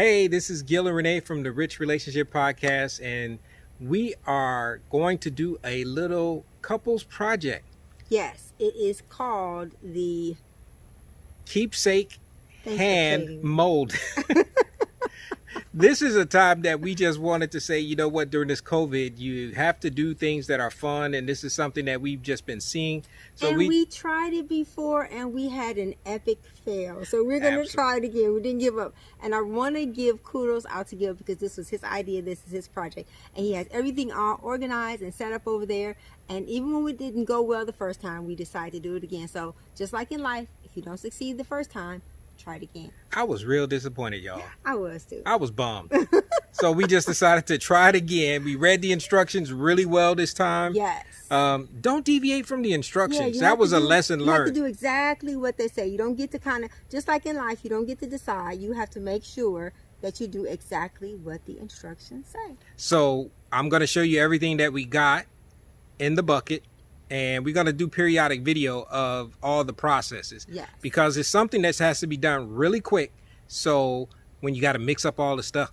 Hey, this is Gil and Renee from the Rich Relationship Podcast, and we are going to do a little couples project. Yes, it is called the Keepsake hand mold. This is a time that we just wanted to say, you know what, during this COVID, you have to do things that are fun, and this is something that we've just been seeing. So we tried it before, and we had an epic fail. So we're going to try it again. We didn't give up. And I want to give kudos out to Gil because this was his idea. This is his project. And he has everything all organized and set up over there. And even when we didn't go well the first time, we decided to do it again. So just like in life, if you don't succeed the first time, try it again. I was real disappointed, y'all. I was too. I was bummed. So we just decided to try it again. We read the instructions really well this time. Yes. Don't deviate from the instructions. That was a lesson learned. You have to do exactly what they say. You don't get to kind of, just like in life, you don't get to decide. You have to make sure that you do exactly what the instructions say. So I'm going to show you everything that we got in the bucket. And we're going to do periodic video of all the processes. Yes. Because it's something that has to be done really quick. So when you got to mix up all the stuff.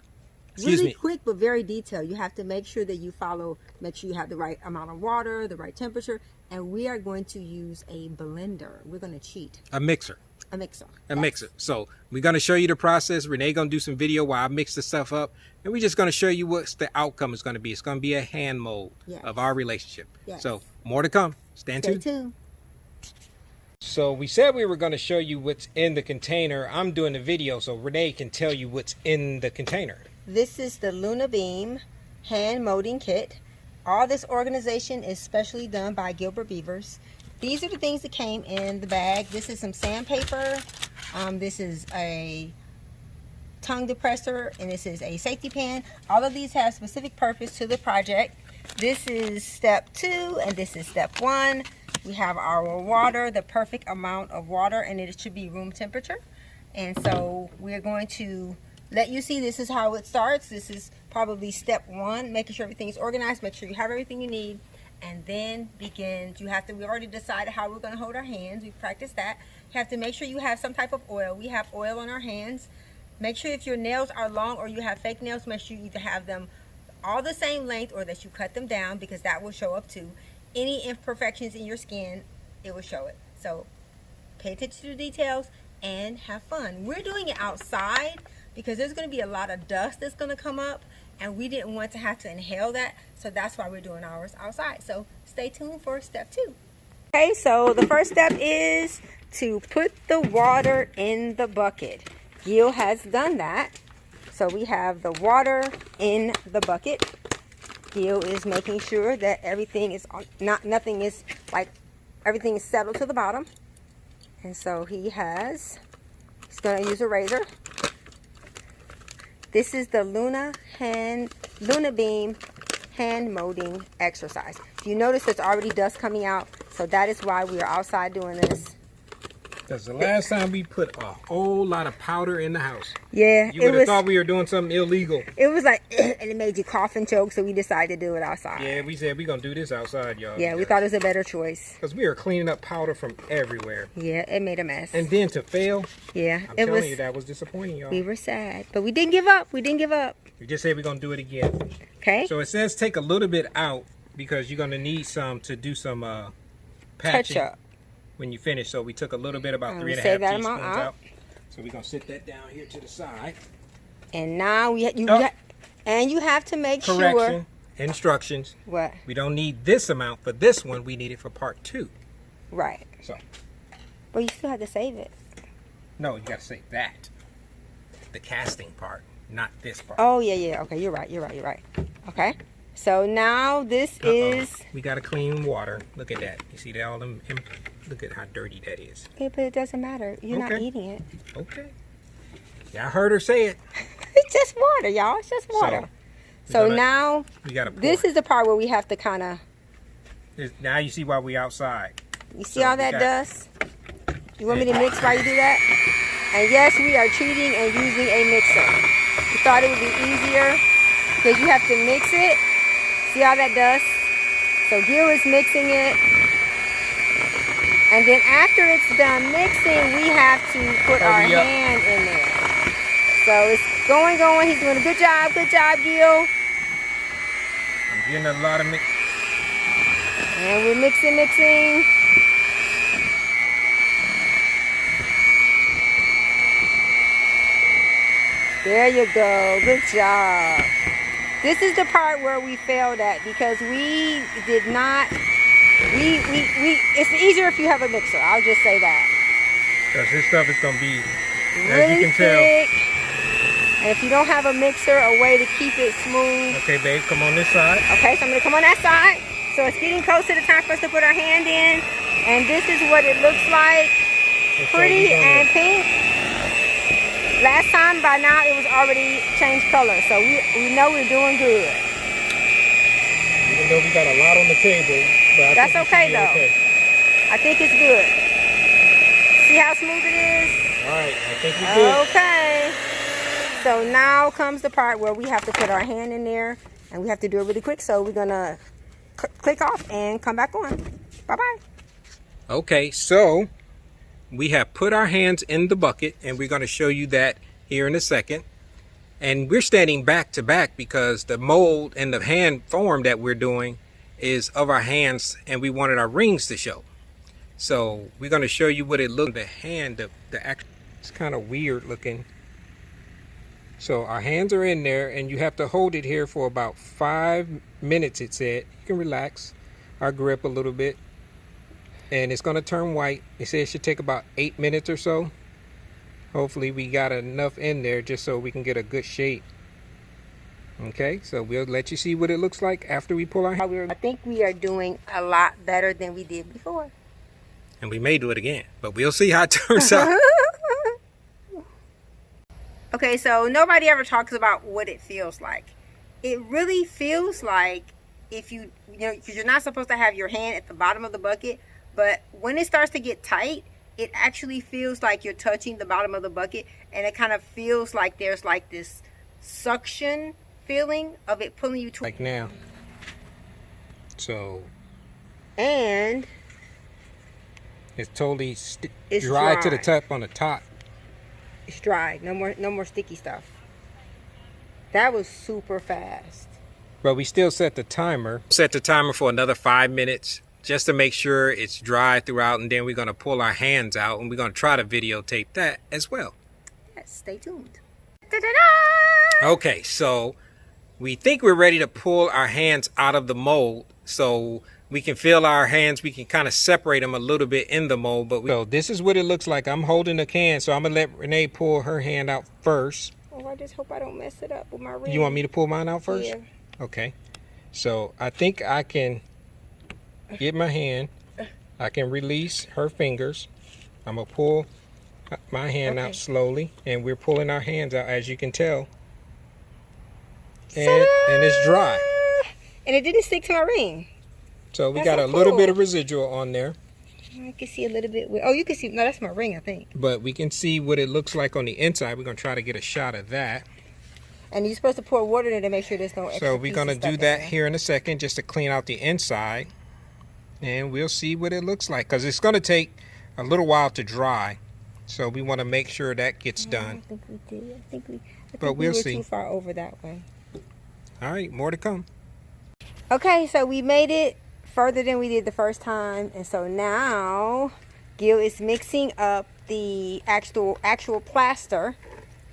Really quick, but very detailed. You have to make sure that you make sure you have the right amount of water, the right temperature. And we are going to use a blender. We're going to cheat. A mixer. A mixer. A mixer. So we're going to show you the process. Renee going to do some video while I mix the stuff up. And we're just going to show you what the outcome is going to be. It's going to be a hand mold of our relationship. Yes. So more to come. Stay tuned. So we said we were going to show you what's in the container. I'm doing the video so Renee can tell you what's in the container. This is the Luna Beam hand molding kit. All this organization is specially done by Gilbert Beavers. These are the things that came in the bag. This is some sandpaper. This is a tongue depressor, and this is a safety pin. All of these have specific purpose to the project. This is step 2, and this is step 1. We have our water, the perfect amount of water, and it should be room temperature. And so we're going to let you see this is how it starts. This is probably step 1, making sure everything is organized, make sure you have everything you need, and then begins. We already decided how we're going to hold our hands. We practiced that. You have to make sure you have some type of oil. We have oil on our hands. Make sure if your nails are long or you have fake nails, make sure you either have them all the same length or that you cut them down, because that will show up too. Any imperfections in your skin, it will show it. So pay attention to the details and have fun. We're doing it outside because there's going to be a lot of dust that's going to come up, and we didn't want to have to inhale that, so that's why we're doing ours outside. So stay tuned for step 2. Okay, so the first step is to put the water in the bucket. Gil has done that. So we have the water in the bucket. Gil is making sure that everything is everything is settled to the bottom. And so he's going to use a razor. This is the Luna Beam hand molding exercise. You notice there's already dust coming out, so that is why we are outside doing this. Because the last time we put a whole lot of powder in the house. Yeah. You would have thought we were doing something illegal. It was like, and it made you cough and choke, so we decided to do it outside. Yeah, we said we're going to do this outside, y'all. Yeah, we thought it was a better choice. Because we are cleaning up powder from everywhere. Yeah, it made a mess. And then to fail. Yeah. I'm telling you, that was disappointing, y'all. We were sad, but we didn't give up. We didn't give up. We just said we're going to do it again. Okay. So it says take a little bit out because you're going to need some to do some patching. Touch up. When you finish. So we took a little bit, about 3.5 teaspoons out. So we're gonna sit that down here to the side. And now you have to make sure. Instructions. What? We don't need this amount for this one. We need it for part 2. Right. So. But you still have to save it. No, you got to save that. The casting part, not this part. Oh yeah. Okay, you're right. Okay. So now this is. We got to clean water. Look at that. You see that all them. Look at how dirty that is. Yeah, but it doesn't matter. You're not eating it. Okay. Yeah, I heard her say it. It's just water, y'all. It's just water. So now, we gotta pour. This is the part where we have to kind of. Now you see why we outside. You see all that dust? You want me to mix while you do that? And yes, we are cheating and using a mixer. We thought it would be easier because you have to mix it. See all that dust? So Gil is mixing it. And then after it's done mixing, we have to put our hand in there. So it's Going, going. He's doing a good job. Good job, Gil. I'm getting a lot of mix. And we're mixing, mixing. There you go. Good job. This is the part where we failed at because we did not. It's easier if you have a mixer. I'll just say that. Because this stuff is going to be, really as you can thick. tell. And if you don't have a mixer, a way to keep it smooth. Okay, babe, come on this side. Okay, so I'm going to come on that side. So it's getting close to the time for us to put our hand in. And this is what it looks like. Pretty and pink. Last time, by now, it was already changed color. So we know we're doing good. Even though we got a lot on the table. But that's okay, though. Okay. I think it's good. See how smooth it is? All right, I think we're good. Okay. So now comes the part where we have to put our hand in there. And we have to do it really quick. So we're going to click off and come back on. Bye-bye. Okay, so we have put our hands in the bucket. And we're going to show you that here in a second. And we're standing back to back because the mold and the hand form that we're doing is of our hands, and we wanted our rings to show. So we're going to show you what it looks. The hand, it's kind of weird looking. So our hands are in there, and you have to hold it here for about 5 minutes. It said you can relax our grip a little bit, and it's going to turn white. It said it should take about 8 minutes or so. Hopefully we got enough in there just so we can get a good shape. Okay, so we'll let you see what it looks like after we pull our hand. I think we are doing a lot better than we did before. And we may do it again, but we'll see how it turns out. Okay, so nobody ever talks about what it feels like. It really feels like if you know, because you're not supposed to have your hand at the bottom of the bucket, but when it starts to get tight, it actually feels like you're touching the bottom of the bucket, and it kind of feels like there's like this suction feeling of it pulling you to like now. So and it's totally dry to the top on the top. It's dry. No more sticky stuff. That was super fast. But we still set the timer. Set the timer for another 5 minutes just to make sure it's dry throughout, and then we're going to pull our hands out and we're going to try to videotape that as well. Yes, stay tuned. Okay, so we think we're ready to pull our hands out of the mold, so we can feel our hands. We can kind of separate them a little bit in the mold. But so this is what it looks like. I'm holding the can, so I'm gonna let Renee pull her hand out first. Oh, I just hope I don't mess it up with my ring. You want me to pull mine out first? Yeah. Okay. So I think I can get my hand. I can release her fingers. I'm gonna pull my hand out slowly, and we're pulling our hands out, as you can tell. And it's dry. And it didn't stick to my ring. So we got a little bit of residual on there. I can see a little bit. Oh, you can see. No, that's my ring, I think. But we can see what it looks like on the inside. We're going to try to get a shot of that. And you're supposed to pour water in it to make sure there's no extra. So we're going to do that here in a second just to clean out the inside. And we'll see what it looks like. Because it's going to take a little while to dry. So we want to make sure that gets done. I think we did. I think we we'll were see. Too far over that way. All right, more to come. Okay, so we made it further than we did the first time, and so now Gil is mixing up the actual plaster.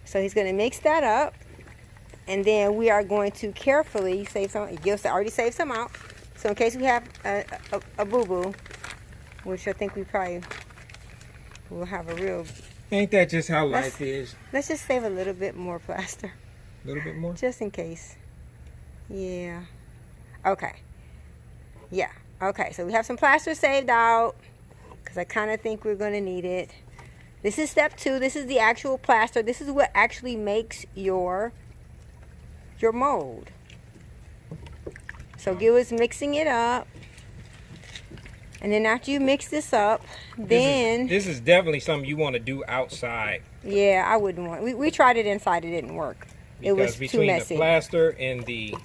So he's going to mix that up, and then we are going to carefully save some. Gil already saved some out, so in case we have a boo-boo, which I think we probably will have a real. Ain't that just how life is? Let's just save a little bit more plaster. A little bit more? Just in case. Yeah. Okay. Yeah. Okay. So we have some plaster saved out because I kind of think we're going to need it. This is step 2. This is the actual plaster. This is what actually makes your mold. So Gil is mixing it up. And then after you mix this up, then... This is definitely something you want to do outside. Yeah, I wouldn't want... We tried it inside. It didn't work. It was too messy. Between the plaster and the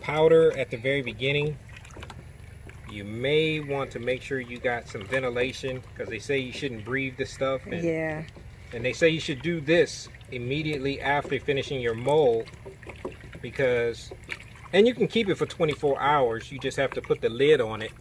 powder at the very beginning, you may want to make sure you got some ventilation, because they say you shouldn't breathe this stuff. Yeah. And they say you should do this immediately after finishing your mold, because, and you can keep it for 24 hours. You just have to put the lid on it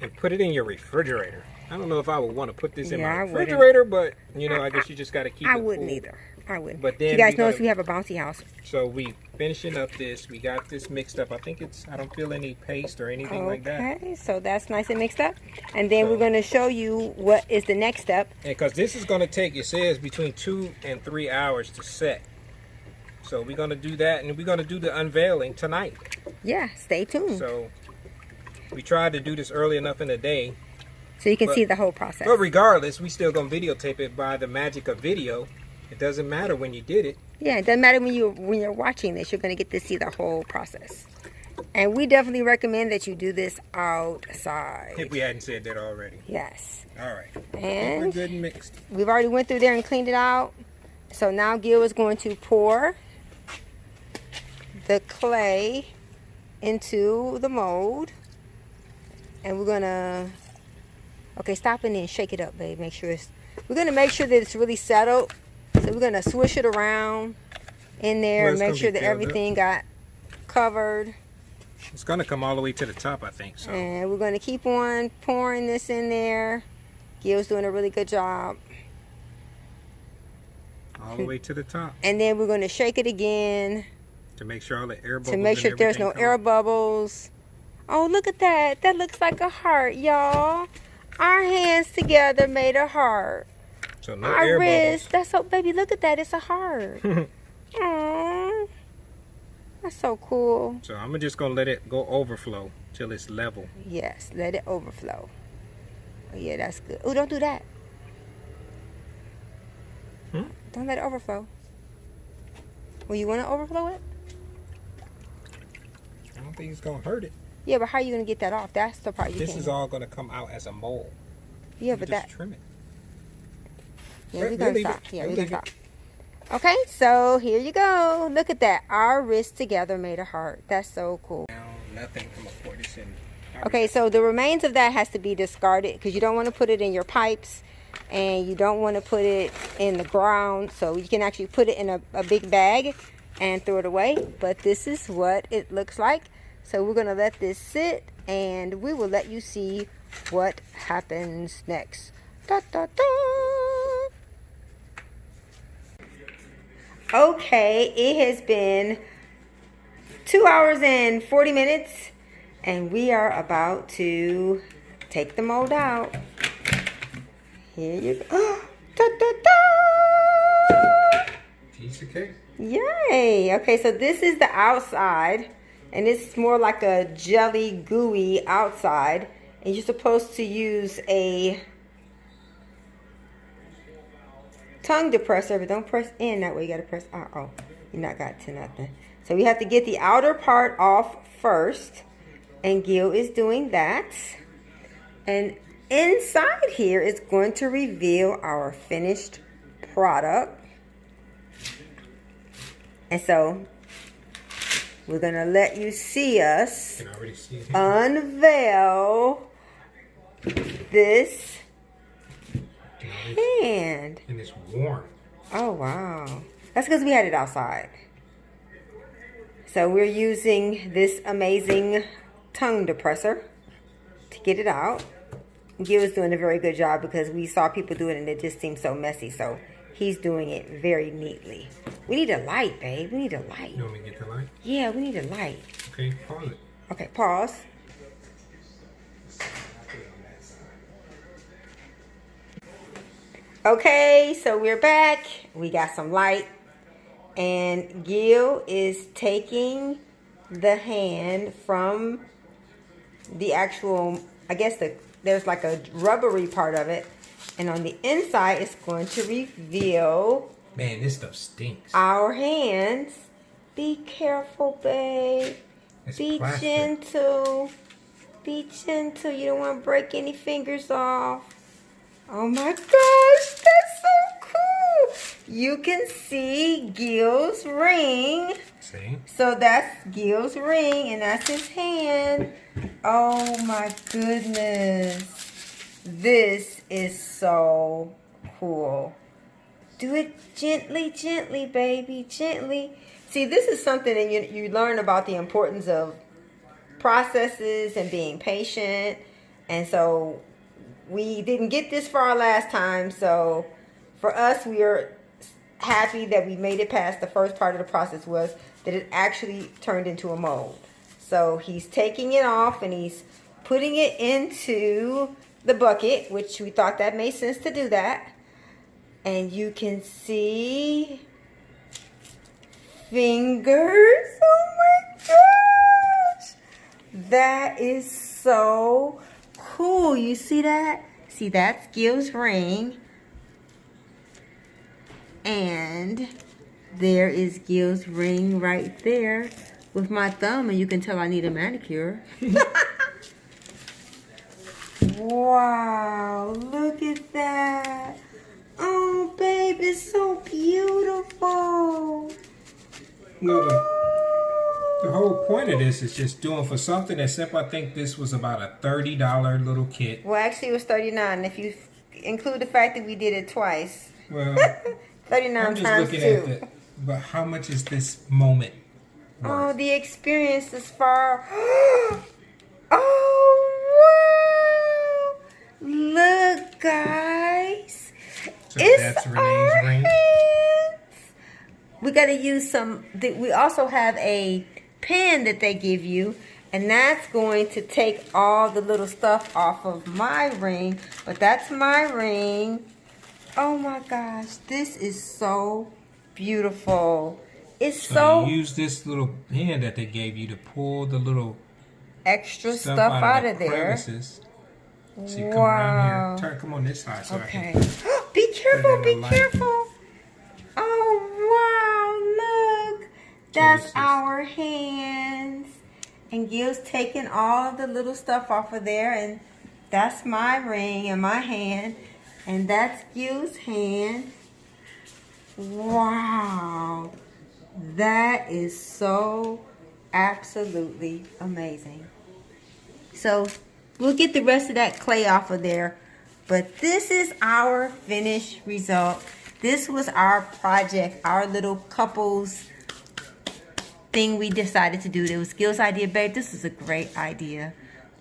and put it in your refrigerator. I don't know if I would want to put this in my refrigerator, but you know, I guess you just got to keep it I wouldn't cool. either. I wouldn't. But then you guys notice we have a bouncy house. So we finishing up this. We got this mixed up. I think it's, I don't feel any paste or anything like that. Okay, so that's nice and mixed up. And then we're going to show you what is the next step. Because this is going to take, it says, between 2 and 3 hours to set. So we're going to do that, and we're going to do the unveiling tonight. Yeah, stay tuned. So we tried to do this early enough in the day, so you can see the whole process. But regardless, we still going to videotape it by the magic of video. It doesn't matter when you did it. Yeah, it doesn't matter when you're watching this. You're going to get to see the whole process. And we definitely recommend that you do this outside. If we hadn't said that already. Yes. All right. And we're good and mixed. We've already went through there and cleaned it out. So now Gil is going to pour the clay into the mold. And we're going to... Okay, stop and then shake it up, babe. Make sure it's... We're going to make sure that it's really settled. So we're going to swish it around in there and make sure that everything got covered. It's going to come all the way to the top, I think. So. And we're going to keep on pouring this in there. Gil's doing a really good job. All the way to the top. And then we're going to shake it again. To make sure all the air bubbles. To make sure there's no air bubbles. Oh, look at that. That looks like a heart, y'all. Our hands together made a heart. So no Our air wrist. bubbles. That's so, baby, look at that. It's a heart. Aww. That's so cool. So I'm just going to let it go overflow till it's level. Yes, let it overflow. Oh, yeah, that's good. Oh, don't do that. Don't let it overflow. Well, you want to overflow it? I don't think it's going to hurt it. Yeah, but how are you going to get that off? That's the part you can't. This is all going to come out as a mold. Yeah, but just trim it. Yeah, we're going to stop. Yeah, we're going to stop. Okay, so here you go. Look at that. Our wrists together made a heart. That's so cool. Now, nothing. I'm going to pour this in. Okay, so the remains of that has to be discarded because you don't want to put it in your pipes and you don't want to put it in the ground. So you can actually put it in a big bag and throw it away. But this is what it looks like. So we're going to let this sit and we will let you see what happens next. Da, da, da. Okay, it has been 2 hours and 40 minutes and we are about to take the mold out. Here you go. Da, da, da. Piece of cake. Yay. Okay, so this is the outside and it's more like a jelly gooey outside and you're supposed to use a tongue depressor, but don't press in that way. You got to press out. Oh, you not got to nothing. So we have to get the outer part off first. And Gil is doing that. And inside here is going to reveal our finished product. And so we're going to let you see us unveil this hand. And it's warm. Oh, wow. That's because we had it outside. So we're using this amazing tongue depressor to get it out. Gil is doing a very good job because we saw people do it and it just seemed so messy. So he's doing it very neatly. We need a light, babe. We need a light. You want me to get the light? Yeah, we need a light. Okay, pause it. Okay, pause. Okay, so we're back. We got some light. And Gil is taking the hand from the actual, I guess there's like a rubbery part of it. And on the inside, it's going to reveal... Man, this stuff stinks. Our hands. Be careful, babe. Be gentle. Be gentle. You don't want to break any fingers off. Oh my gosh, that's so cool. You can see Gil's ring. See? So that's Gil's ring and that's his hand. Oh my goodness. This is so cool. Do it gently, gently, baby, gently. See, this is something that you learn about the importance of processes and being patient. And so we didn't get this far last time. So for us, we are happy that we made it past the first part of the process, was that it actually turned into a mold. So he's taking it off and he's putting it into the bucket, which we thought that made sense to do that. And you can see fingers. Oh my gosh. That is so cool. You see that? See, that's Gil's ring. And there is Gil's ring right there with my thumb. And you can tell I need a manicure. Wow. Look at that. Oh, babe, it's so beautiful. No, the whole point of this is just doing for something that's simple. I think this was about a $30 little kit. Well, actually, it was $39 if you include the fact that we did it twice. Well, 39 I'm just times looking two. at but how much is this moment worth? Oh, the experience is far. Oh, wow. Look, guys. So It's that's Renee's our ring. hands. We got to use some. We also have a pen that they give you, and that's going to take all the little stuff off of my ring. But that's my ring. Oh my gosh, this is so beautiful. It's so you use this little pen that they gave you to pull the little extra stuff out out of of the there. crevices. So you come around here. Come on this side so Okay. I can Be careful, in be the light. careful. Oh, wow, look. That's this is- our hands. And Gil's taking all the little stuff off of there. And that's my ring and my hand. And that's Gil's hand. Wow. That is so absolutely amazing. So we'll get the rest of that clay off of there. But this is our finished result. This was our project, our little couples thing we decided to do. It was Gil's idea. Babe, this is a great idea.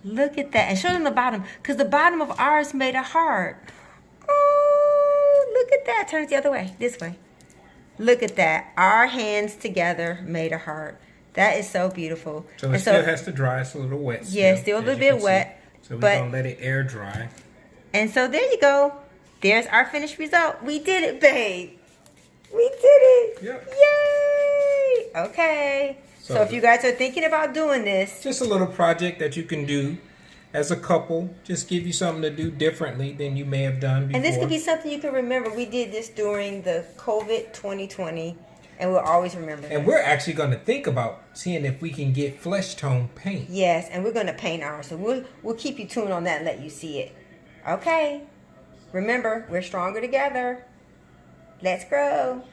Look at that. And show them the bottom, because the bottom of ours made a heart. Oh, look at that. Turn it the other way, this way. Look at that. Our hands together made a heart. That is so beautiful. So it still has to dry. It's a little wet. Yeah, still a little bit wet. So we're but going to let it air dry. And so there you go. There's our finished result. We did it, babe. We did it. Yep. Yay. Okay. So if you guys are thinking about doing this. Just a little project that you can do as a couple. Just give you something to do differently than you may have done before. And this could be something you can remember. We did this during the COVID 2020. And we'll always remember that. And we're actually going to think about seeing if we can get flesh tone paint. Yes, and we're going to paint ours. So we'll keep you tuned on that and let you see it. Okay. Remember, we're stronger together. Let's grow.